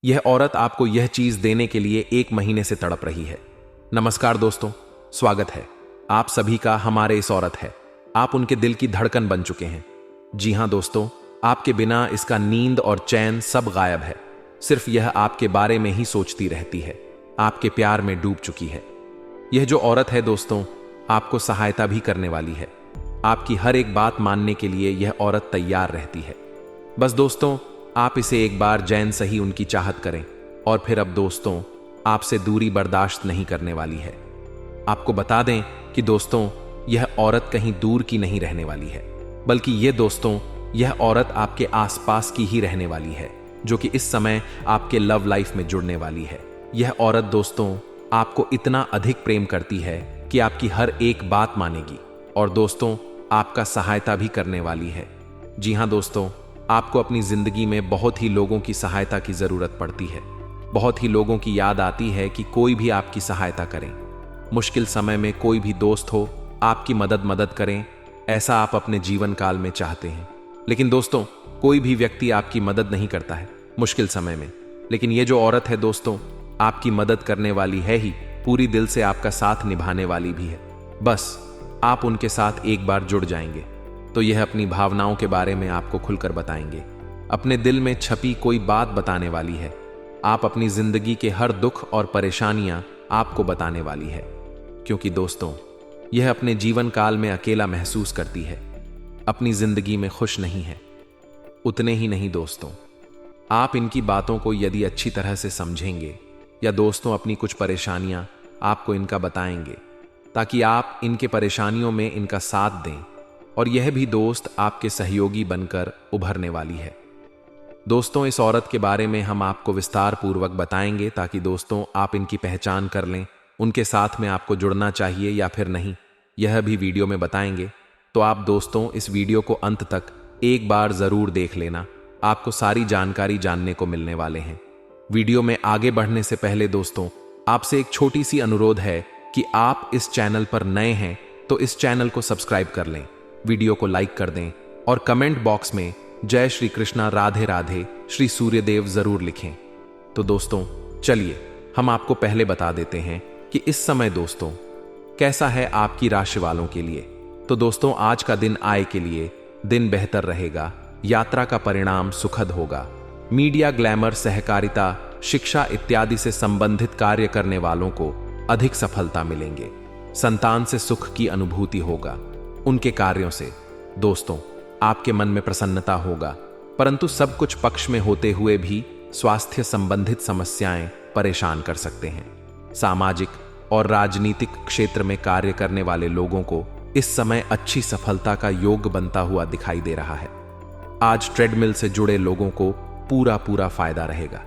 यह औरत आपको यह चीज देने के लिए 1 महीने से तड़प रही है। नमस्कार दोस्तों, स्वागत है आप सभी का हमारे इस औरत है। आप उनके दिल की धड़कन बन चुके हैं। जी हां दोस्तों, आपके बिना इसका नींद और चैन सब गायब है। सिर्फ यह आपके बारे में ही सोचती रहती है, आपके प्यार में डूब चुकी है। यह जो औरत है दोस्तों, आपको सहायता भी करने वाली है। आपकी हर एक बात मानने के लिए यह औरत तैयार रहती है। बस दोस्तों, आप इसे एक बार जैन सही उनकी चाहत करें और फिर अब दोस्तों आपसे दूरी बर्दाश्त नहीं करने वाली है। आपको बता दें कि दोस्तों यह औरत कहीं दूर की नहीं रहने वाली है, बल्कि ये दोस्तों यह औरत आपके आसपास की ही रहने वाली है, जो कि इस समय आपके लव लाइफ में जुड़ने वाली है। यह औरत दोस्तों आपको इतना अधिक प्रेम करती है कि आपकी हर एक बात मानेगी और दोस्तों आपका सहायता भी करने वाली है। जी हां दोस्तों, आपको अपनी जिंदगी में बहुत ही लोगों की सहायता की जरूरत पड़ती है। बहुत ही लोगों की याद आती है कि कोई भी आपकी सहायता करें। मुश्किल समय में कोई भी दोस्त हो आपकी मदद करें, ऐसा आप अपने जीवन काल में चाहते हैं। लेकिन दोस्तों कोई भी व्यक्ति आपकी मदद नहीं करता है मुश्किल समय में, लेकिन ये जो औरत है दोस्तों आपकी मदद करने वाली है ही, पूरी दिल से आपका साथ निभाने वाली भी है। बस आप उनके साथ एक बार जुड़ जाएंगे तो यह अपनी भावनाओं के बारे में आपको खुलकर बताएंगे। अपने दिल में छपी कोई बात बताने वाली है। आप अपनी जिंदगी के हर दुख और परेशानियां आपको बताने वाली है, क्योंकि दोस्तों यह अपने जीवन काल में अकेला महसूस करती है, अपनी जिंदगी में खुश नहीं है। उतने ही नहीं दोस्तों, आप इनकी बातों को यदि अच्छी तरह से समझेंगे या दोस्तों अपनी कुछ परेशानियां आपको इनका बताएंगे ताकि आप इनके परेशानियों में इनका साथ दें और यह भी दोस्त आपके सहयोगी बनकर उभरने वाली है। दोस्तों इस औरत के बारे में हम आपको विस्तार पूर्वक बताएंगे ताकि दोस्तों आप इनकी पहचान कर लें, उनके साथ में आपको जुड़ना चाहिए या फिर नहीं, यह भी वीडियो में बताएंगे। तो आप दोस्तों इस वीडियो को अंत तक एक बार जरूर देख लेना, आपको सारी जानकारी जानने को मिलने वाले हैं। वीडियो में आगे बढ़ने से पहले दोस्तों आपसे एक छोटी सी अनुरोध है कि आप इस चैनल पर नए हैं तो इस चैनल को सब्सक्राइब कर लें, वीडियो को लाइक कर दें और कमेंट बॉक्स में जय श्री कृष्णा राधे राधे श्री सूर्यदेव जरूर लिखें। तो दोस्तों चलिए हम आपको पहले बता देते हैं कि इस समय दोस्तों कैसा है आपकी राशि वालों के लिए। तो दोस्तों आज का दिन आय के लिए दिन बेहतर रहेगा, यात्रा का परिणाम सुखद होगा। मीडिया, ग्लैमर, सहकारिता, शिक्षा इत्यादि से संबंधित कार्य करने वालों को अधिक सफलता मिलेंगे। संतान से सुख की अनुभूति होगा। उनके कार्यों से दोस्तों आपके मन में प्रसन्नता होगा, परंतु सब कुछ पक्ष में होते हुए भी स्वास्थ्य संबंधित समस्याएं परेशान कर सकते हैं। सामाजिक और राजनीतिक क्षेत्र में कार्य करने वाले लोगों को इस समय अच्छी सफलता का योग बनता हुआ दिखाई दे रहा है। आज ट्रेडमिल से जुड़े लोगों को पूरा फायदा रहेगा।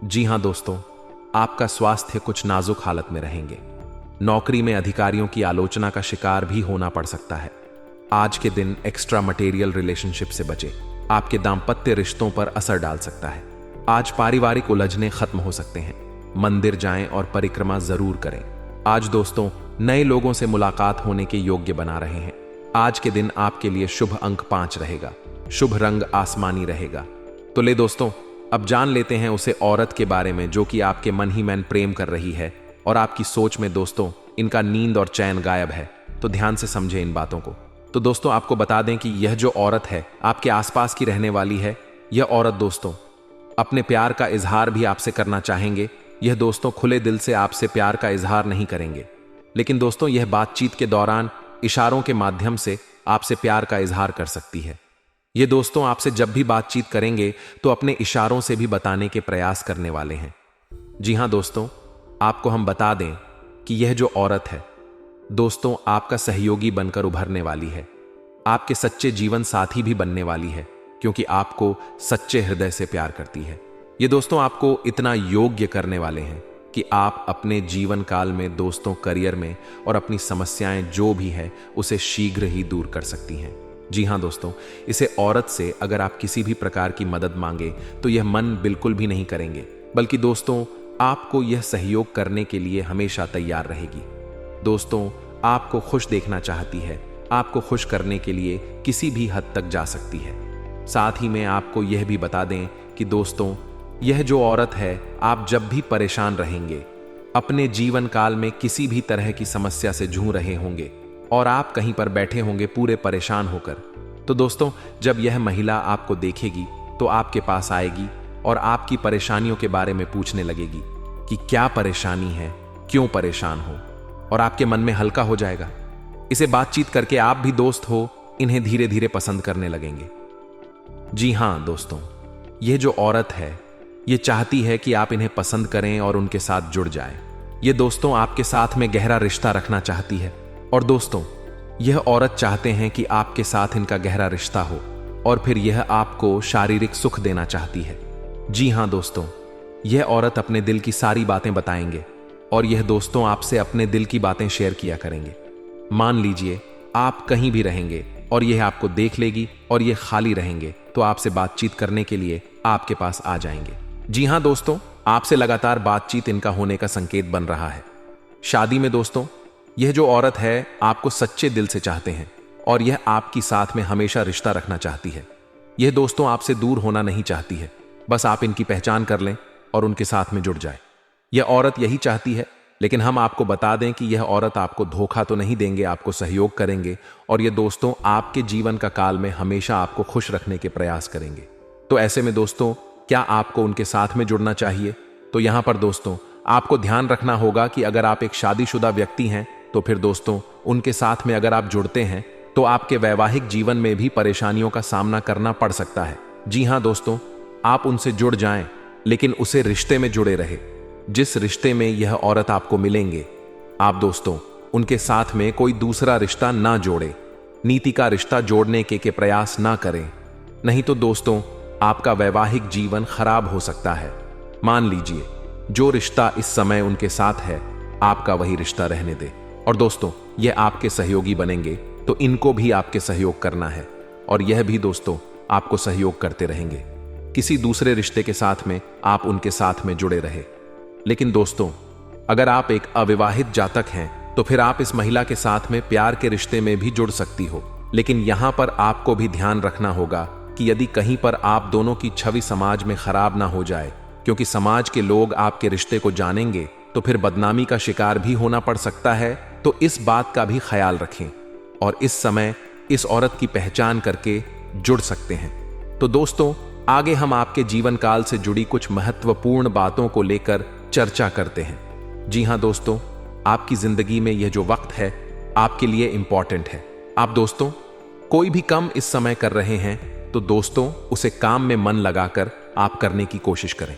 जी हां दोस्तों, आपका स्वास्थ्य कुछ नाजुक हालत में रहेंगे। नौकरी में अधिकारियों की आलोचना का शिकार भी होना पड़ सकता है। आज के दिन एक्स्ट्रा मटेरियल रिलेशनशिप से बचे, आपके दाम्पत्य रिश्तों पर असर डाल सकता है। आज पारिवारिक उलझने खत्म हो सकते हैं। मंदिर जाएं और परिक्रमा जरूर करें। आज दोस्तों नए लोगों से मुलाकात होने के योग्य बना रहे हैं। आज के दिन आपके लिए शुभ अंक 5 रहेगा, शुभ रंग आसमानी रहेगा। तो ले दोस्तों अब जान लेते हैं उसे औरत के बारे में जो कि आपके मन ही मन प्रेम कर रही है और आपकी सोच में दोस्तों इनका नींद और चैन गायब है। तो ध्यान से समझे इन बातों को। तो दोस्तों आपको बता दें कि यह जो औरत है आपके आसपास की रहने वाली है। यह औरत दोस्तों अपने प्यार का इजहार भी आपसे करना चाहेंगे। यह दोस्तों खुले दिल से आपसे प्यार का इजहार नहीं करेंगे, लेकिन दोस्तों यह बातचीत के दौरान इशारों के माध्यम से आपसे प्यार का इजहार कर सकती है। ये दोस्तों आपसे जब भी बातचीत करेंगे तो अपने इशारों से भी बताने के प्रयास करने वाले हैं। जी हां दोस्तों, आपको हम बता दें कि यह जो औरत है दोस्तों आपका सहयोगी बनकर उभरने वाली है। आपके सच्चे जीवन साथी भी बनने वाली है, क्योंकि आपको सच्चे हृदय से प्यार करती है। ये दोस्तों आपको इतना योग्य करने वाले हैं कि आप अपने जीवन काल में दोस्तों करियर में और अपनी समस्याएं जो भी है उसे शीघ्र ही दूर कर सकती हैं। जी हां दोस्तों, इसे औरत से अगर आप किसी भी प्रकार की मदद मांगे तो यह मन बिल्कुल भी नहीं करेंगे, बल्कि दोस्तों आपको यह सहयोग करने के लिए हमेशा तैयार रहेगी। दोस्तों आपको खुश देखना चाहती है, आपको खुश करने के लिए किसी भी हद तक जा सकती है। साथ ही में आपको यह भी बता दें कि दोस्तों यह जो औरत है, आप जब भी परेशान रहेंगे, अपने जीवन काल में किसी भी तरह की समस्या से जूझ रहे होंगे और आप कहीं पर बैठे होंगे पूरे परेशान होकर, तो दोस्तों जब यह महिला आपको देखेगी तो आपके पास आएगी और आपकी परेशानियों के बारे में पूछने लगेगी कि क्या परेशानी है, क्यों परेशान हो, और आपके मन में हल्का हो जाएगा। इसे बातचीत करके आप भी दोस्त हो इन्हें धीरे धीरे पसंद करने लगेंगे। जी हां दोस्तों, यह जो औरत है ये चाहती है कि आप इन्हें पसंद करें और उनके साथ जुड़ जाएं। ये दोस्तों आपके साथ में गहरा रिश्ता रखना चाहती है। और दोस्तों यह औरत चाहते हैं कि आपके साथ इनका गहरा रिश्ता हो और फिर यह आपको शारीरिक सुख देना चाहती है। जी हां दोस्तों, यह औरत अपने दिल की सारी बातें बताएंगे और यह दोस्तों आपसे अपने दिल की बातें शेयर किया करेंगे। मान लीजिए आप कहीं भी रहेंगे और यह आपको देख लेगी और यह खाली रहेंगे तो आपसे बातचीत करने के लिए आपके पास आ जाएंगे। जी हां दोस्तों, आपसे लगातार बातचीत इनका होने का संकेत बन रहा है। शादी में दोस्तों यह जो औरत है आपको सच्चे दिल से चाहते हैं और यह आपकी साथ में हमेशा रिश्ता रखना चाहती है। यह दोस्तों आपसे दूर होना नहीं चाहती है, बस आप इनकी पहचान कर लें और उनके साथ में जुड़ जाए। यह औरत यही चाहती है, लेकिन हम आपको बता दें कि यह औरत आपको धोखा तो नहीं देंगे, आपको सहयोग करेंगे और यह दोस्तों आपके जीवन का काल में हमेशा आपको खुश रखने के प्रयास करेंगे। तो ऐसे में दोस्तों क्या आपको उनके साथ में जुड़ना चाहिए? तो यहां पर दोस्तों आपको ध्यान रखना होगा कि अगर आप एक शादीशुदा व्यक्ति हैं तो फिर दोस्तों उनके साथ में अगर आप जुड़ते हैं तो आपके वैवाहिक जीवन में भी परेशानियों का सामना करना पड़ सकता है। जी हां दोस्तों, आप उनसे जुड़ जाएं, लेकिन उसे रिश्ते में जुड़े रहे जिस रिश्ते में यह औरत आपको मिलेंगे। आप दोस्तों उनके साथ में कोई दूसरा रिश्ता ना जोड़े, नीति का रिश्ता जोड़ने के प्रयास ना करें, नहीं तो दोस्तों आपका वैवाहिक जीवन खराब हो सकता है। मान लीजिए जो रिश्ता इस समय उनके साथ है आपका वही रिश्ता रहने दे और दोस्तों यह आपके सहयोगी बनेंगे तो इनको भी आपके सहयोग करना है और यह भी दोस्तों आपको सहयोग करते रहेंगे। किसी दूसरे रिश्ते के साथ में आप उनके साथ में जुड़े रहे। लेकिन दोस्तों अगर आप एक अविवाहित जातक हैं तो फिर आप इस महिला के साथ में प्यार के रिश्ते में भी जुड़ सकती हो। लेकिन यहां पर आपको भी ध्यान रखना होगा कि यदि कहीं पर आप दोनों की छवि समाज में खराब ना हो जाए, क्योंकि समाज के लोग आपके रिश्ते को जानेंगे तो फिर बदनामी का शिकार भी होना पड़ सकता है। तो इस बात का भी ख्याल रखें और इस समय इस औरत की पहचान करके जुड़ सकते हैं। तो दोस्तों आगे हम आपके जीवन काल से जुड़ी कुछ महत्वपूर्ण बातों को लेकर चर्चा करते हैं। जी हां दोस्तों, आपकी जिंदगी में यह जो वक्त है आपके लिए इंपॉर्टेंट है। आप दोस्तों कोई भी काम इस समय कर रहे हैं तो दोस्तों उसे काम में मन लगाकर आप करने की कोशिश करें।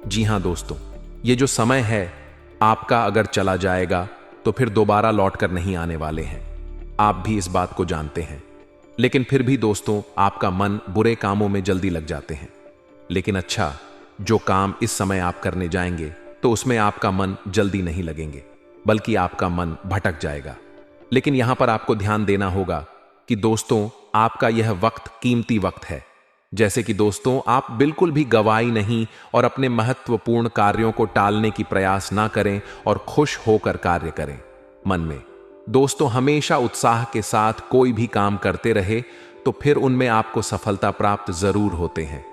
जी हां दोस्तों, ये जो समय है आपका अगर चला जाएगा तो फिर दोबारा लौटकर नहीं आने वाले हैं। आप भी इस बात को जानते हैं, लेकिन फिर भी दोस्तों आपका मन बुरे कामों में जल्दी लग जाते हैं। लेकिन अच्छा, जो काम इस समय आप करने जाएंगे तो उसमें आपका मन जल्दी नहीं लगेंगे, बल्कि आपका मन भटक जाएगा। लेकिन यहां पर आपको ध्यान देना होगा कि दोस्तों आपका यह वक्त कीमती वक्त है। जैसे कि दोस्तों आप बिल्कुल भी गवाही नहीं और अपने महत्वपूर्ण कार्यों को टालने की प्रयास ना करें और खुश होकर कार्य करें। मन में दोस्तों हमेशा उत्साह के साथ कोई भी काम करते रहे तो फिर उनमें आपको सफलता प्राप्त जरूर होते हैं,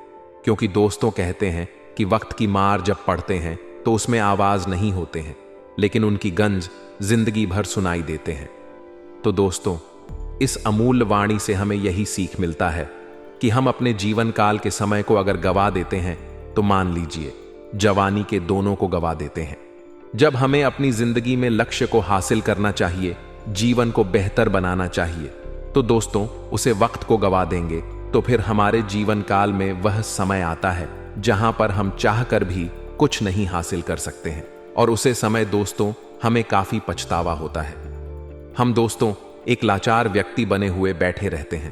क्योंकि दोस्तों कहते हैं कि वक्त की मार जब पड़ते हैं तो उसमें आवाज नहीं होते हैं, लेकिन उनकी गंज जिंदगी भर सुनाई देते हैं। तो दोस्तों इस अमूल्य वाणी से हमें यही सीख मिलता है कि हम अपने जीवन काल के समय को अगर गवा देते हैं तो मान लीजिए जवानी के दोनों को गवा देते हैं। जब हमें अपनी जिंदगी में लक्ष्य को हासिल करना चाहिए, जीवन को बेहतर बनाना चाहिए, तो दोस्तों उसे वक्त को गवा देंगे तो फिर हमारे जीवन काल में वह समय आता है जहां पर हम चाहकर भी कुछ नहीं हासिल कर सकते हैं और उसे समय दोस्तों हमें काफी पछतावा होता है। हम दोस्तों एक लाचार व्यक्ति बने हुए बैठे रहते हैं।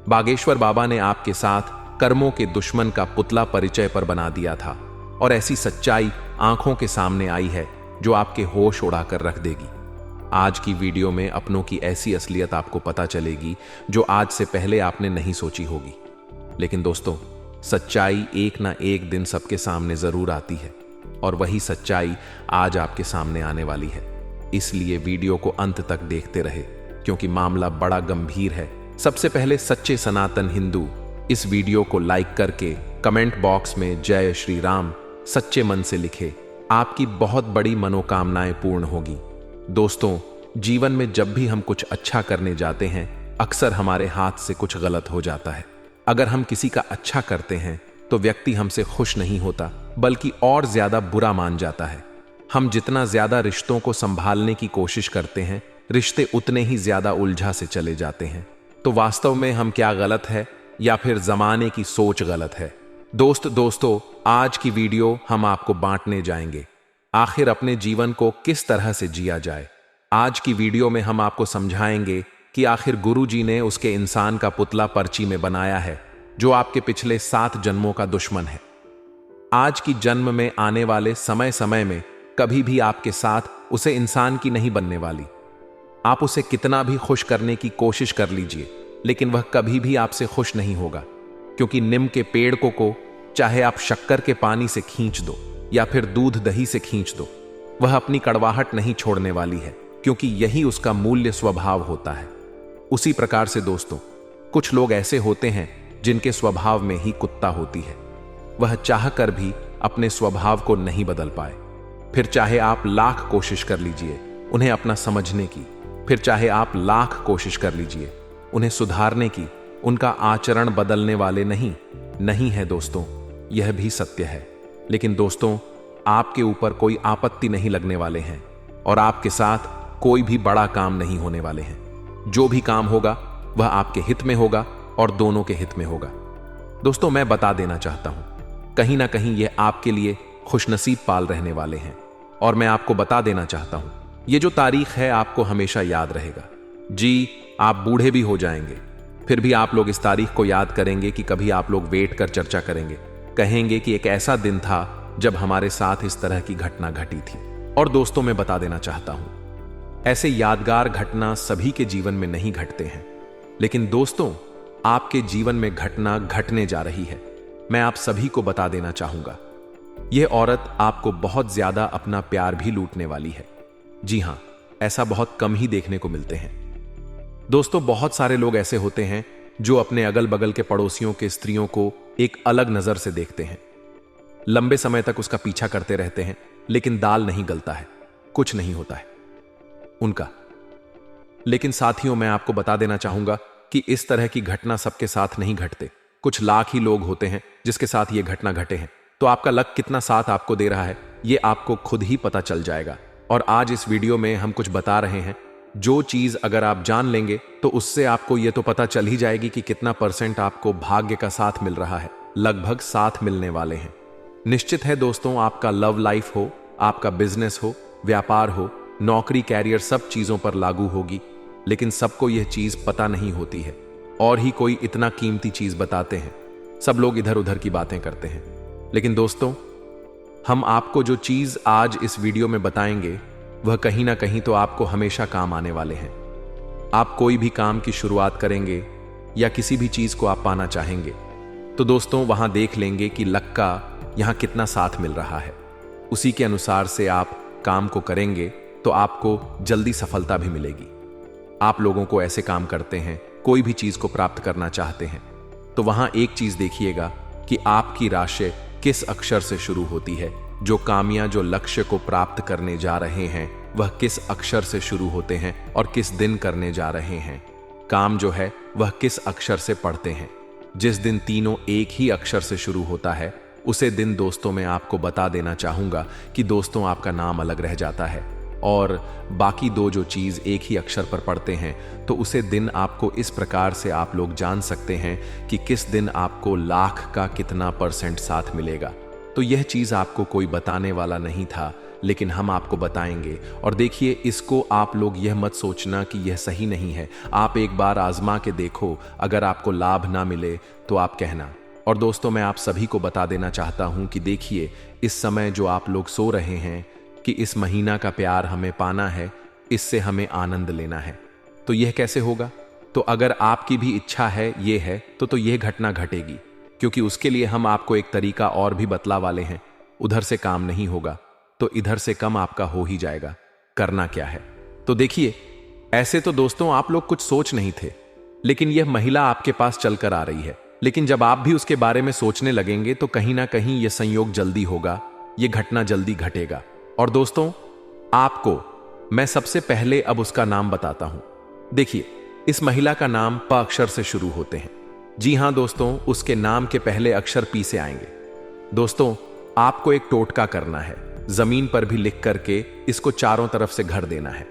बागेश्वर बाबा ने आपके साथ कर्मों के दुश्मन का पुतला परिचय पर बना दिया था और ऐसी सच्चाई आंखों के सामने आई है जो आपके होश उड़ाकर रख देगी। आज की वीडियो में अपनों की ऐसी असलियत आपको पता चलेगी जो आज से पहले आपने नहीं सोची होगी। लेकिन दोस्तों सच्चाई एक ना एक दिन सबके सामने जरूर आती है और वही सच्चाई आज आपके सामने आने वाली है। इसलिए वीडियो को अंत तक देखते रहे क्योंकि मामला बड़ा गंभीर है। सबसे पहले सच्चे सनातन हिंदू इस वीडियो को लाइक करके कमेंट बॉक्स में जय श्री राम सच्चे मन से लिखे, आपकी बहुत बड़ी मनोकामनाएं पूर्ण होगी। दोस्तों, जीवन में जब भी हम कुछ अच्छा करने जाते हैं, अक्सर हमारे हाथ से कुछ गलत हो जाता है। अगर हम किसी का अच्छा करते हैं तो व्यक्ति हमसे खुश नहीं होता, बल्कि और ज्यादा बुरा मान जाता है। हम जितना ज्यादा रिश्तों को संभालने की कोशिश करते हैं, रिश्ते उतने ही ज्यादा उलझा से चले जाते हैं। तो वास्तव में हम क्या गलत है या फिर जमाने की सोच गलत है? दोस्तों, आज की वीडियो हम आपको बांटने जाएंगे, आखिर अपने जीवन को किस तरह से जिया जाए। आज की वीडियो में हम आपको समझाएंगे कि आखिर गुरुजी ने उसके इंसान का पुतला पर्ची में बनाया है जो आपके पिछले 7 जन्मों का दुश्मन है। आज की जन्म में आने वाले समय में कभी भी आपके साथ उसे इंसान की नहीं बनने वाली। आप उसे कितना भी खुश करने की कोशिश कर लीजिए, लेकिन वह कभी भी आपसे खुश नहीं होगा, क्योंकि नीम के पेड़ को चाहे आप शक्कर के पानी से खींच दो या फिर दूध दही से खींच दो, वह अपनी कड़वाहट नहीं छोड़ने वाली है, क्योंकि यही उसका मूल्य स्वभाव होता है। उसी प्रकार से दोस्तों, कुछ लोग ऐसे होते हैं जिनके स्वभाव में ही कुत्ता होती है। वह चाहकर भी अपने स्वभाव को नहीं बदल पाए। फिर चाहे आप लाख कोशिश कर लीजिए उन्हें अपना समझने की, फिर चाहे आप लाख कोशिश कर लीजिए उन्हें सुधारने की, उनका आचरण बदलने वाले नहीं है दोस्तों, यह भी सत्य है। लेकिन दोस्तों, आपके ऊपर कोई आपत्ति नहीं लगने वाले हैं और आपके साथ कोई भी बड़ा काम नहीं होने वाले हैं। जो भी काम होगा वह आपके हित में होगा और दोनों के हित में होगा। दोस्तों, मैं बता देना चाहता हूं, कहीं ना कहीं यह आपके लिए खुशनसीब पाल रहने वाले हैं। और मैं आपको बता देना चाहता हूं, यह जो तारीख है आपको हमेशा याद रहेगा। जी, आप बूढ़े भी हो जाएंगे, फिर भी आप लोग इस तारीख को याद करेंगे कि कभी आप लोग वेट कर चर्चा करेंगे, कहेंगे कि एक ऐसा दिन था जब हमारे साथ इस तरह की घटना घटी थी। और दोस्तों, मैं बता देना चाहता हूं, ऐसे यादगार घटना सभी के जीवन में नहीं घटते हैं, लेकिन दोस्तों, आपके जीवन में घटना घटने जा रही है। मैं आप सभी को बता देना चाहूंगा, यह औरत आपको बहुत ज्यादा अपना प्यार भी लूटने वाली है। जी हां, ऐसा बहुत कम ही देखने को मिलते हैं। दोस्तों, बहुत सारे लोग ऐसे होते हैं जो अपने अगल बगल के पड़ोसियों के स्त्रियों को एक अलग नजर से देखते हैं, लंबे समय तक उसका पीछा करते रहते हैं, लेकिन दाल नहीं गलता है, कुछ नहीं होता है उनका। लेकिन साथियों, मैं आपको बता देना चाहूंगा कि इस तरह की घटना सबके साथ नहीं घटते। कुछ लाख ही लोग होते हैं जिसके साथ ये घटना घटे हैं। तो आपका लक कितना साथ आपको दे रहा है, ये आपको खुद ही पता चल जाएगा। और आज इस वीडियो में हम कुछ बता रहे हैं, जो चीज अगर आप जान लेंगे तो उससे आपको ये तो पता चल ही जाएगी कि कितना % आपको भाग्य का साथ मिल रहा है। लगभग साथ मिलने वाले हैं। निश्चित है दोस्तों, आपका लव लाइफ हो, आपका बिजनेस हो, व्यापार हो, नौकरी, कैरियर, सब चीजों पर लागू होगी। लेकिन सबको यह चीज पता नहीं होती है, और ही कोई इतना कीमती चीज बताते हैं। सब लोग इधर उधर की बातें करते हैं। लेकिन दोस्तों, हम आपको जो चीज आज इस वीडियो में बताएंगे वह कहीं ना कहीं तो आपको हमेशा काम आने वाले हैं। आप कोई भी काम की शुरुआत करेंगे या किसी भी चीज को आप पाना चाहेंगे, तो दोस्तों वहां देख लेंगे कि लक का यहां कितना साथ मिल रहा है। उसी के अनुसार से आप काम को करेंगे तो आपको जल्दी सफलता भी मिलेगी। आप लोगों को ऐसे काम करते हैं, कोई भी चीज को प्राप्त करना चाहते हैं, तो वहां एक चीज देखिएगा कि आपकी राशि किस अक्षर से शुरू होती है। जो कामयां जो लक्ष्य को प्राप्त करने जा रहे हैं वह किस अक्षर से शुरू होते हैं और किस दिन करने जा रहे हैं। काम जो है वह किस अक्षर से पढ़ते हैं। जिस दिन तीनों एक ही अक्षर से शुरू होता है, उसे दिन दोस्तों मैं आपको बता देना चाहूंगा कि दोस्तों आपका नाम अलग रह जाता है। और बाकी दो जो चीज एक ही अक्षर पर पढ़ते हैं, तो उसे दिन आपको इस प्रकार से आप लोग जान सकते हैं कि किस दिन आपको लाख का कितना % साथ मिलेगा। तो यह चीज आपको कोई बताने वाला नहीं था, लेकिन हम आपको बताएंगे। और देखिए, इसको आप लोग यह मत सोचना कि यह सही नहीं है। आप एक बार आजमा के देखो, अगर आपको लाभ ना मिले तो आप कहना। और दोस्तों, मैं आप सभी को बता देना चाहता हूं कि देखिए, इस समय जो आप लोग सो रहे हैं कि इस महीना का प्यार हमें पाना है, इससे हमें आनंद लेना है, तो यह कैसे होगा? तो अगर आपकी भी इच्छा है, ये है, तो यह घटना घटेगी, क्योंकि उसके लिए हम आपको एक तरीका और भी बतला वाले हैं। उधर से काम नहीं होगा तो इधर से कम आपका हो ही जाएगा। करना क्या है? तो देखिए, ऐसे तो दोस्तों आप लोग कुछ सोच नहीं थे, लेकिन यह महिला आपके पास चलकर आ रही है। लेकिन जब आप भी उसके बारे में सोचने लगेंगे तो कहीं ना कहीं यह संयोग जल्दी होगा, यह घटना जल्दी घटेगा। और दोस्तों, आपको मैं सबसे पहले अब उसका नाम बताता हूं। देखिए, इस महिला का नाम प अक्षर से शुरू होते हैं। जी हां दोस्तों, उसके नाम के पहले अक्षर पी से आएंगे। दोस्तों, आपको एक टोटका करना है, जमीन पर भी लिख करके इसको चारों तरफ से घर देना है।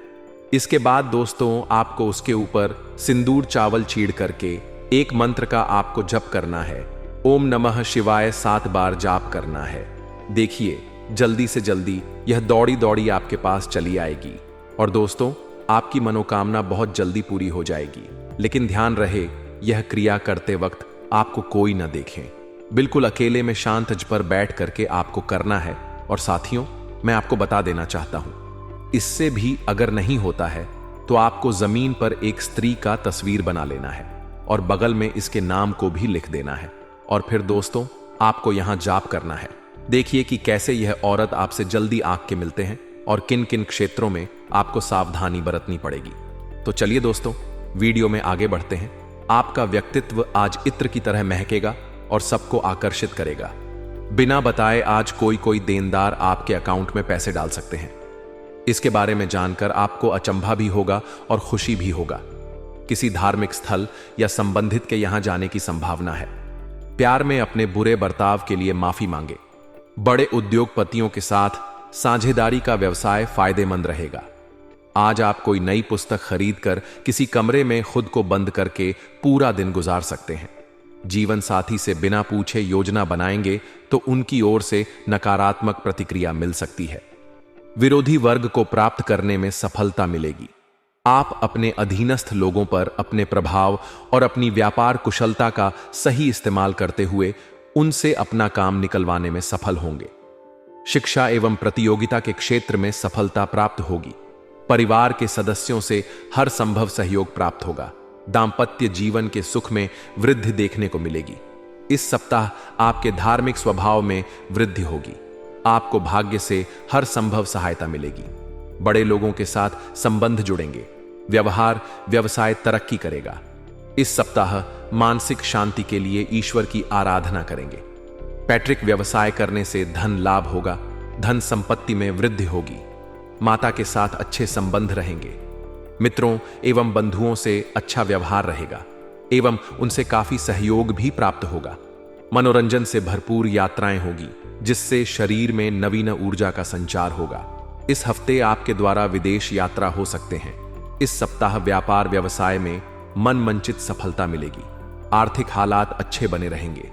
इसके बाद दोस्तों, आपको उसके ऊपर सिंदूर चावल चीड़ करके एक मंत्र का आपको जप करना है। ओम नमः शिवाय 7 बार जाप करना है। देखिए, जल्दी से जल्दी यह दौड़ी दौड़ी आपके पास चली आएगी और दोस्तों, आपकी मनोकामना बहुत जल्दी पूरी हो जाएगी। लेकिन ध्यान रहे, यह क्रिया करते वक्त आपको कोई न देखे, बिल्कुल अकेले में शांत जगह पर बैठ करके आपको करना है। और साथियों, मैं आपको बता देना चाहता हूं, इससे भी अगर नहीं होता है तो आपको जमीन पर एक स्त्री का तस्वीर बना लेना है और बगल में इसके नाम को भी लिख देना है। और फिर दोस्तों, आपको यहां जाप करना है। देखिए कि कैसे यह औरत आपसे जल्दी आंख के मिलते हैं और किन किन क्षेत्रों में आपको सावधानी बरतनी पड़ेगी। तो चलिए दोस्तों, वीडियो में आगे बढ़ते हैं। आपका व्यक्तित्व आज इत्र की तरह महकेगा और सबको आकर्षित करेगा। बिना बताए आज कोई कोई देनदार आपके अकाउंट में पैसे डाल सकते हैं। इसके बारे में जानकर आपको अचंभा भी होगा और खुशी भी होगा। किसी धार्मिक स्थल या संबंधित के यहां जाने की संभावना है। प्यार में अपने बुरे बर्ताव के लिए माफी मांगे। बड़े उद्योगपतियों के साथ साझेदारी का व्यवसाय फायदेमंद रहेगा। आज आप कोई नई पुस्तक खरीद कर किसी कमरे में खुद को बंद करके पूरा दिन गुजार सकते हैं। जीवन साथी से बिना पूछे योजना बनाएंगे तो उनकी ओर से नकारात्मक प्रतिक्रिया मिल सकती है। विरोधी वर्ग को प्राप्त करने में सफलता मिलेगी। आप अपने अधीनस्थ लोगों पर अपने प्रभाव और अपनी व्यापार कुशलता का सही इस्तेमाल करते हुए उनसे अपना काम निकलवाने में सफल होंगे। शिक्षा एवं प्रतियोगिता के क्षेत्र में सफलता प्राप्त होगी। परिवार के सदस्यों से हर संभव सहयोग प्राप्त होगा। दांपत्य जीवन के सुख में वृद्धि देखने को मिलेगी। इस सप्ताह आपके धार्मिक स्वभाव में वृद्धि होगी। आपको भाग्य से हर संभव सहायता मिलेगी। बड़े लोगों के साथ संबंध जुड़ेंगे। व्यवहार व्यवसाय तरक्की करेगा। इस सप्ताह मानसिक शांति के लिए ईश्वर की आराधना करेंगे। पैतृक व्यवसाय करने से धन लाभ होगा। धन संपत्ति में वृद्धि होगी। माता के साथ अच्छे संबंध रहेंगे। मित्रों एवं बंधुओं से अच्छा व्यवहार रहेगा एवं उनसे काफी सहयोग भी प्राप्त होगा। मनोरंजन से भरपूर यात्राएं होगी, जिससे शरीर में नवीन ऊर्जा का संचार होगा। इस हफ्ते आपके द्वारा विदेश यात्रा हो सकते हैं। इस सप्ताह व्यापार व्यवसाय में मनमंचित सफलता मिलेगी। आर्थिक हालात अच्छे बने रहेंगे।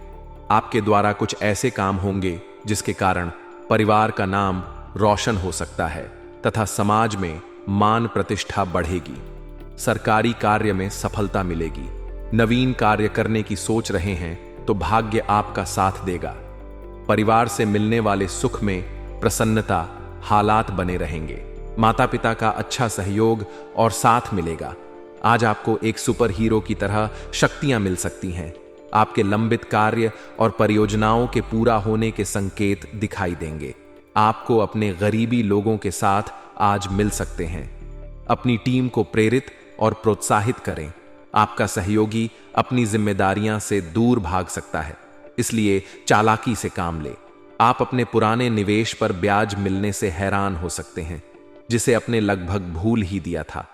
आपके द्वारा कुछ ऐसे काम होंगे जिसके कारण परिवार का नाम रोशन हो सकता है तथा समाज में मान प्रतिष्ठा बढ़ेगी। सरकारी कार्य में सफलता मिलेगी। नवीन कार्य करने की सोच रहे हैं तो भाग्य आपका साथ देगा। परिवार से मिलने वाले सुख में प्रसन्नता हालात बने रहेंगे। माता पिता का अच्छा सहयोग और साथ मिलेगा। आज आपको एक सुपर हीरो की तरह शक्तियां मिल सकती हैं। आपके लंबित कार्य और परियोजनाओं के पूरा होने के संकेत दिखाई देंगे। आपको अपने गरीबी लोगों के साथ आज मिल सकते हैं। अपनी टीम को प्रेरित और प्रोत्साहित करें। आपका सहयोगी अपनी जिम्मेदारियां से दूर भाग सकता है, इसलिए चालाकी से काम ले। आप अपने पुराने निवेश पर ब्याज मिलने से हैरान हो सकते हैं, जिसे अपने लगभग भूल ही दिया था।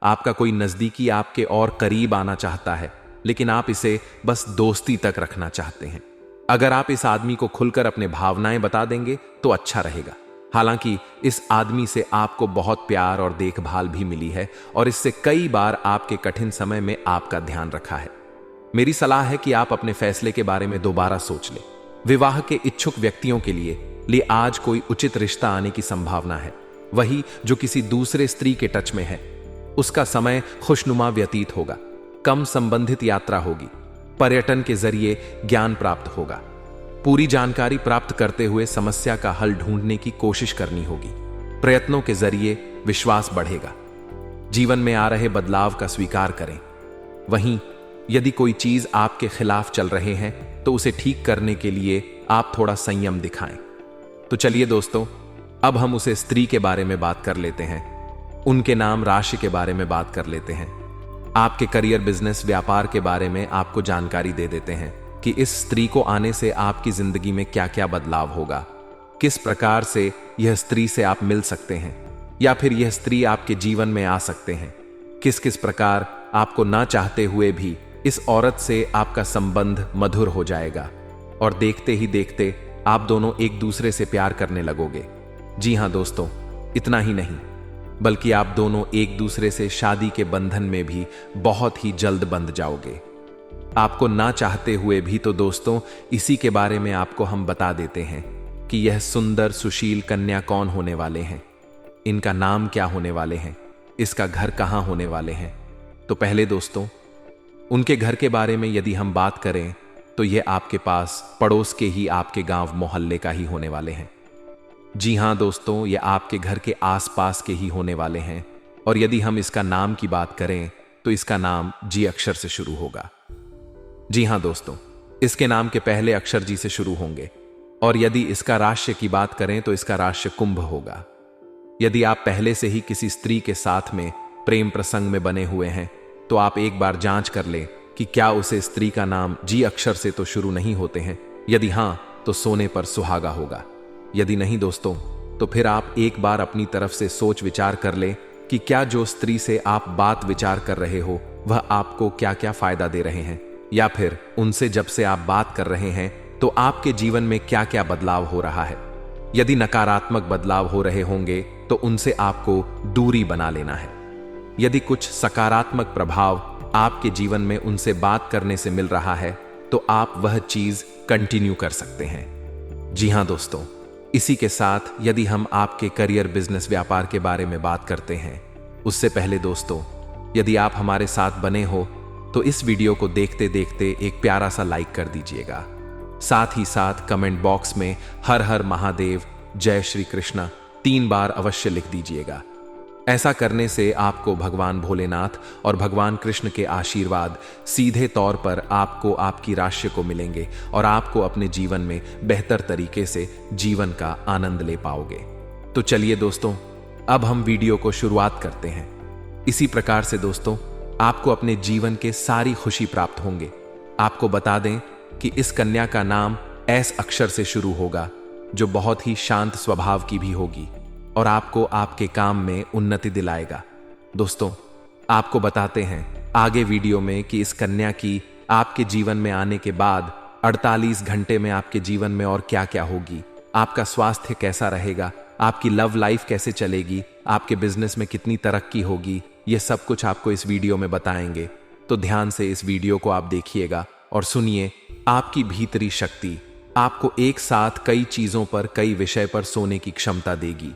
आपका कोई नजदीकी आपके और करीब आना चाहता है, लेकिन आप इसे बस दोस्ती तक रखना चाहते हैं। अगर आप इस आदमी को खुलकर अपने भावनाएं बता देंगे तो अच्छा रहेगा। हालांकि इस आदमी से आपको बहुत प्यार और देखभाल भी मिली है और इससे कई बार आपके कठिन समय में आपका ध्यान रखा है। मेरी सलाह है कि आप अपने फैसले के बारे में दोबारा सोच लें। विवाह के इच्छुक व्यक्तियों के लिए आज कोई उचित रिश्ता आने की संभावना है। वही जो किसी दूसरे स्त्री के टच में है, उसका समय खुशनुमा व्यतीत होगा। कम संबंधित यात्रा होगी। पर्यटन के जरिए ज्ञान प्राप्त होगा। पूरी जानकारी प्राप्त करते हुए समस्या का हल ढूंढने की कोशिश करनी होगी। प्रयत्नों के जरिए विश्वास बढ़ेगा। जीवन में आ रहे बदलाव का स्वीकार करें। वहीं यदि कोई चीज आपके खिलाफ चल रहे हैं तो उसे ठीक करने के लिए आप थोड़ा संयम दिखाएं। तो चलिए दोस्तों, अब हम उसे स्त्री के बारे में बात कर लेते हैं। उनके नाम राशि के बारे में बात कर लेते हैं। आपके करियर बिजनेस व्यापार के बारे में आपको जानकारी दे देते हैं। कि इस स्त्री को आने से आपकी जिंदगी में क्या क्या बदलाव होगा, किस प्रकार से यह स्त्री से आप मिल सकते हैं या फिर यह स्त्री आपके जीवन में आ सकते हैं, किस किस प्रकार आपको ना चाहते हुए भी इस औरत से आपका संबंध मधुर हो जाएगा और देखते ही देखते आप दोनों एक दूसरे से प्यार करने लगोगे। जी हां दोस्तों, इतना ही नहीं बल्कि आप दोनों एक दूसरे से शादी के बंधन में भी बहुत ही जल्द बंध जाओगे। आपको ना चाहते हुए भी तो दोस्तों इसी के बारे में आपको हम बता देते हैं कि यह सुंदर सुशील कन्या कौन होने वाले हैं, इनका नाम क्या होने वाले हैं, इसका घर कहां होने वाले हैं। तो पहले दोस्तों उनके घर के बारे में यदि हम बात करें तो यह आपके पास पड़ोस के ही आपके गांव मोहल्ले का ही होने वाले हैं। जी हां दोस्तों, ये आपके घर के आसपास के ही होने वाले हैं। और यदि हम इसका नाम की बात करें तो इसका नाम जी अक्षर से शुरू होगा। जी हां दोस्तों, इसके नाम के पहले अक्षर जी से शुरू होंगे। और यदि इसका राशि की बात करें तो इसका राशि कुंभ होगा। यदि आप पहले से ही किसी स्त्री के साथ में प्रेम प्रसंग में बने हुए हैं तो आप एक बार जांच कर लें कि क्या उसे स्त्री का नाम जी अक्षर से तो शुरू नहीं होते हैं। यदि हां तो सोने पर सुहागा होगा। यदि नहीं दोस्तों तो फिर आप एक बार अपनी तरफ से सोच विचार कर लें कि क्या जो स्त्री से आप बात विचार कर रहे हो वह आपको क्या क्या फायदा दे रहे हैं, या फिर उनसे जब से आप बात कर रहे हैं तो आपके जीवन में क्या क्या बदलाव हो रहा है। यदि नकारात्मक बदलाव हो रहे होंगे तो उनसे आपको दूरी बना लेना है। यदि कुछ सकारात्मक प्रभाव आपके जीवन में उनसे बात करने से मिल रहा है तो आप वह चीज कंटिन्यू कर सकते हैं। जी हां दोस्तों, इसी के साथ यदि हम आपके करियर, बिजनेस, व्यापार के बारे में बात करते हैं उससे पहले दोस्तों यदि आप हमारे साथ बने हो तो इस वीडियो को देखते देखते एक प्यारा सा लाइक कर दीजिएगा। साथ ही साथ कमेंट बॉक्स में हर हर महादेव, जय श्री कृष्णा 3 बार अवश्य लिख दीजिएगा। ऐसा करने से आपको भगवान भोलेनाथ और भगवान कृष्ण के आशीर्वाद सीधे तौर पर आपको आपकी राशि को मिलेंगे और आपको अपने जीवन में बेहतर तरीके से जीवन का आनंद ले पाओगे। तो चलिए दोस्तों, अब हम वीडियो को शुरुआत करते हैं। इसी प्रकार से दोस्तों आपको अपने जीवन के सारी खुशी प्राप्त होंगे। आपको बता दें कि इस कन्या का नाम एस अक्षर से शुरू होगा जो बहुत ही शांत स्वभाव की भी होगी और आपको आपके काम में उन्नति दिलाएगा। दोस्तों आपको बताते हैं आगे वीडियो में कि इस कन्या की आपके जीवन में आने के बाद 48 घंटे में आपके जीवन में और क्या क्या होगी, आपका स्वास्थ्य कैसा रहेगा, आपकी लव लाइफ कैसे चलेगी, आपके बिजनेस में कितनी तरक्की होगी, ये सब कुछ आपको इस वीडियो में बताएंगे। तो ध्यान से इस वीडियो को आप देखिएगा और सुनिए। आपकी भीतरी शक्ति आपको एक साथ कई चीजों पर, कई विषय पर सोने की क्षमता देगी।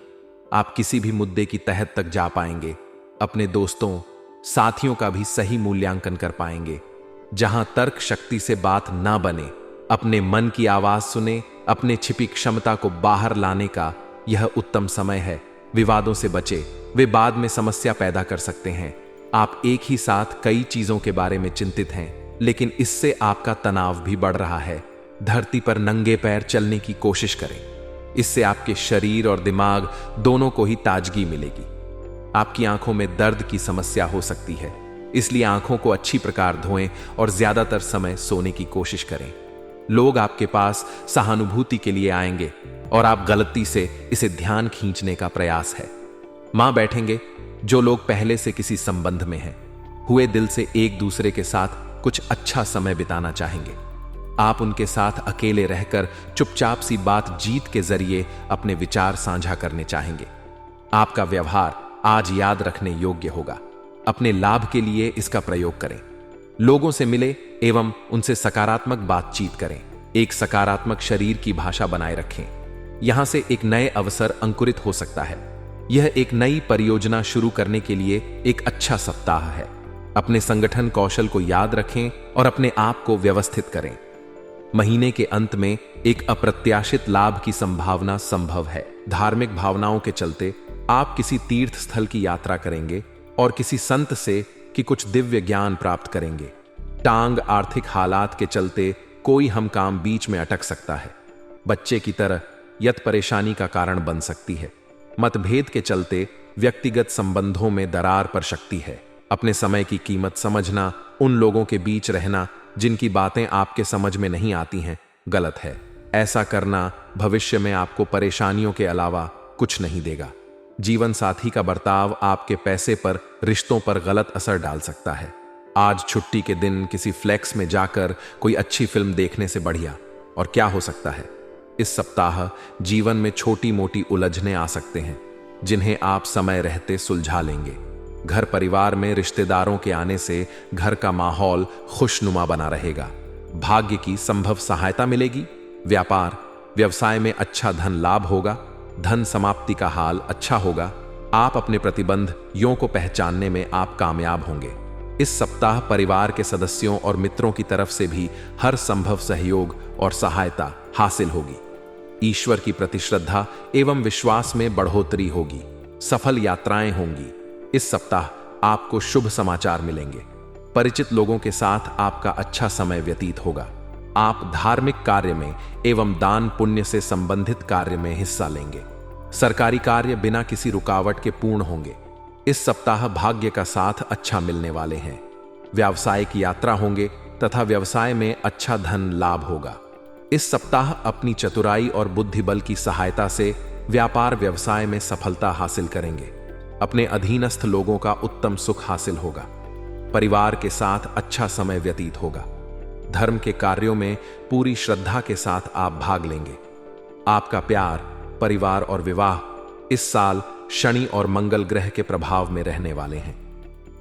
आप किसी भी मुद्दे की तह तक जा पाएंगे, अपने दोस्तों साथियों का भी सही मूल्यांकन कर पाएंगे। जहां तर्क शक्ति से बात ना बने, अपने मन की आवाज सुने, अपने छिपी क्षमता को बाहर लाने का यह उत्तम समय है। विवादों से बचे, वे बाद में समस्या पैदा कर सकते हैं। आप एक ही साथ कई चीजों के बारे में चिंतित हैं, लेकिन इससे आपका तनाव भी बढ़ रहा है। धरती पर नंगे पैर चलने की कोशिश करें, इससे आपके शरीर और दिमाग दोनों को ही ताजगी मिलेगी। आपकी आंखों में दर्द की समस्या हो सकती है, इसलिए आंखों को अच्छी प्रकार धोएं और ज्यादातर समय सोने की कोशिश करें। लोग आपके पास सहानुभूति के लिए आएंगे और आप गलती से इसे ध्यान खींचने का प्रयास है। मां बैठेंगे जो लोग पहले से किसी संबंध में हैं, हुए दिल से एक दूसरे के साथ कुछ अच्छा समय बिताना चाहेंगे। आप उनके साथ अकेले रहकर चुपचाप सी बातचीत के जरिए अपने विचार साझा करने चाहेंगे। आपका व्यवहार आज याद रखने योग्य होगा। अपने लाभ के लिए इसका प्रयोग करें। लोगों से मिले एवं उनसे सकारात्मक बातचीत करें। एक सकारात्मक शरीर की भाषा बनाए रखें। यहां से एक नए अवसर अंकुरित हो सकता है। यह एक नई परियोजना शुरू करने के लिए एक अच्छा सप्ताह है। अपने संगठन कौशल को याद रखें और अपने आप को व्यवस्थित करें। महीने के अंत में एक अप्रत्याशित लाभ की संभावना संभव है। धार्मिक भावनाओं के चलते आप किसी तीर्थ स्थल की यात्रा करेंगे और किसी संत से कि कुछ दिव्य ज्ञान प्राप्त करेंगे। टांग आर्थिक हालात के चलते कोई हम काम बीच में अटक सकता है। बच्चे की तरह यत परेशानी का कारण बन सकती है। मतभेद के चलते व्यक्तिगत संबंधों में दरार पड़ सकती है। अपने समय की कीमत समझना उन लोगों के बीच रहना जिनकी बातें आपके समझ में नहीं आती हैं गलत है। ऐसा करना भविष्य में आपको परेशानियों के अलावा कुछ नहीं देगा। जीवन साथी का बर्ताव आपके पैसे पर, रिश्तों पर गलत असर डाल सकता है। आज छुट्टी के दिन किसी फ्लेक्स में जाकर कोई अच्छी फिल्म देखने से बढ़िया और क्या हो सकता है। इस सप्ताह जीवन में छोटी मोटी उलझनें आ सकते हैं जिन्हें आप समय रहते सुलझा लेंगे। घर परिवार में रिश्तेदारों के आने से घर का माहौल खुशनुमा बना रहेगा। भाग्य की संभव सहायता मिलेगी। व्यापार व्यवसाय में अच्छा धन लाभ होगा। धन समाप्ति का हाल अच्छा होगा। आप अपने प्रतिबंधों को पहचानने में आप कामयाब होंगे। इस सप्ताह परिवार के सदस्यों और मित्रों की तरफ से भी हर संभव सहयोग और सहायता हासिल होगी। ईश्वर की प्रति श्रद्धा एवं विश्वास में बढ़ोतरी होगी। सफल यात्राएं होंगी। इस सप्ताह आपको शुभ समाचार मिलेंगे। परिचित लोगों के साथ आपका अच्छा समय व्यतीत होगा। आप धार्मिक कार्य में एवं दान पुण्य से संबंधित कार्य में हिस्सा लेंगे। सरकारी कार्य बिना किसी रुकावट के पूर्ण होंगे। इस सप्ताह भाग्य का साथ अच्छा मिलने वाले हैं। व्यावसायिक यात्रा होंगे तथा व्यवसाय में अच्छा धन लाभ होगा। इस सप्ताह अपनी चतुराई और बुद्धिबल की सहायता से व्यापार व्यवसाय में सफलता हासिल करेंगे। अपने अधीनस्थ लोगों का उत्तम सुख हासिल होगा। परिवार के साथ अच्छा समय व्यतीत होगा। धर्म के कार्यों में पूरी श्रद्धा के साथ आप भाग लेंगे। आपका प्यार, परिवार और विवाह इस साल शनि और मंगल ग्रह के प्रभाव में रहने वाले हैं।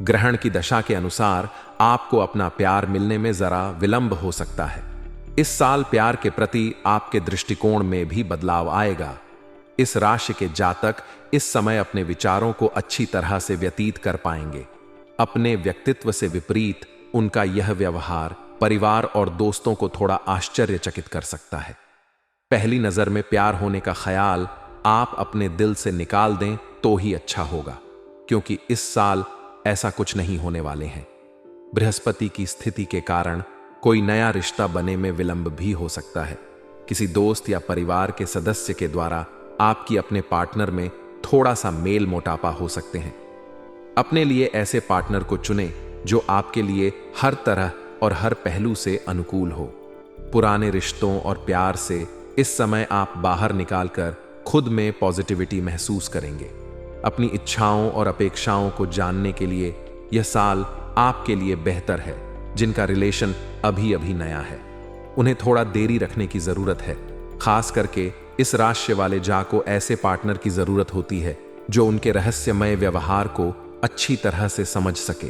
ग्रहण की दशा के अनुसार आपको अपना प्यार मिलने में जरा विलंब हो सकता है। इस साल प्यार के प्रति आपके दृष्टिकोण में भी बदलाव आएगा। इस राशि के जातक इस समय अपने विचारों को अच्छी तरह से व्यतीत कर पाएंगे। अपने व्यक्तित्व से विपरीत उनका यह व्यवहार परिवार और दोस्तों को थोड़ा आश्चर्यचकित कर सकता है। पहली नजर में प्यार होने का ख्याल आप अपने दिल से निकाल दें तो ही अच्छा होगा, क्योंकि इस साल ऐसा कुछ नहीं होने वाले हैं। बृहस्पति की स्थिति के कारण कोई नया रिश्ता बने में विलंब भी हो सकता है। किसी दोस्त या परिवार के सदस्य के द्वारा आपकी अपने पार्टनर में थोड़ा सा मेल मोटापा हो सकते हैं। अपने लिए ऐसे पार्टनर को चुनें जो आपके लिए हर तरह और हर पहलू से अनुकूल हो। पुराने रिश्तों और प्यार से इस समय आप बाहर निकालकर खुद में पॉजिटिविटी महसूस करेंगे। अपनी इच्छाओं और अपेक्षाओं को जानने के लिए यह साल आपके लिए बेहतर है। जिनका रिलेशन अभी अभी नया है, उन्हें थोड़ा देरी रखने की जरूरत है। खास करके इस राशि वाले जा को ऐसे पार्टनर की जरूरत होती है जो उनके रहस्यमय व्यवहार को अच्छी तरह से समझ सके।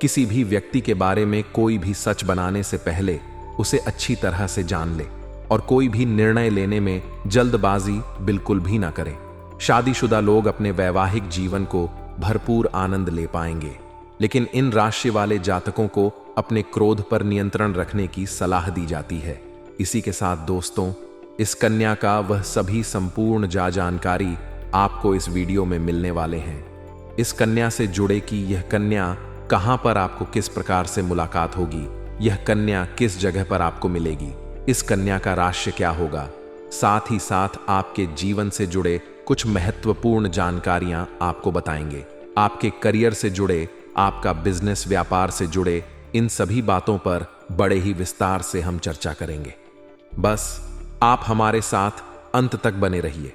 किसी भी व्यक्ति के बारे में कोई भी सच बनाने से पहले उसे अच्छी तरह से जान ले और कोई भी निर्णय लेने में जल्दबाजी बिल्कुल भी ना करें। शादीशुदा लोग अपने वैवाहिक जीवन को भरपूर आनंद ले पाएंगे, लेकिन इन राशि वाले जातकों को अपने क्रोध पर नियंत्रण रखने की सलाह दी जाती है। इसी के साथ दोस्तों, इस कन्या का वह सभी संपूर्ण जानकारी आपको इस वीडियो में मिलने वाले हैं। इस कन्या से जुड़े कि यह कन्या कहां पर आपको किस प्रकार से मुलाकात होगी, यह कन्या किस जगह पर आपको मिलेगी, इस कन्या का राशि क्या होगा, साथ ही साथ आपके जीवन से जुड़े कुछ महत्वपूर्ण जानकारियां आपको बताएंगे। आपके करियर से जुड़े, आपका बिजनेस व्यापार से जुड़े इन सभी बातों पर बड़े ही विस्तार से हम चर्चा करेंगे। बस आप हमारे साथ अंत तक बने रहिए।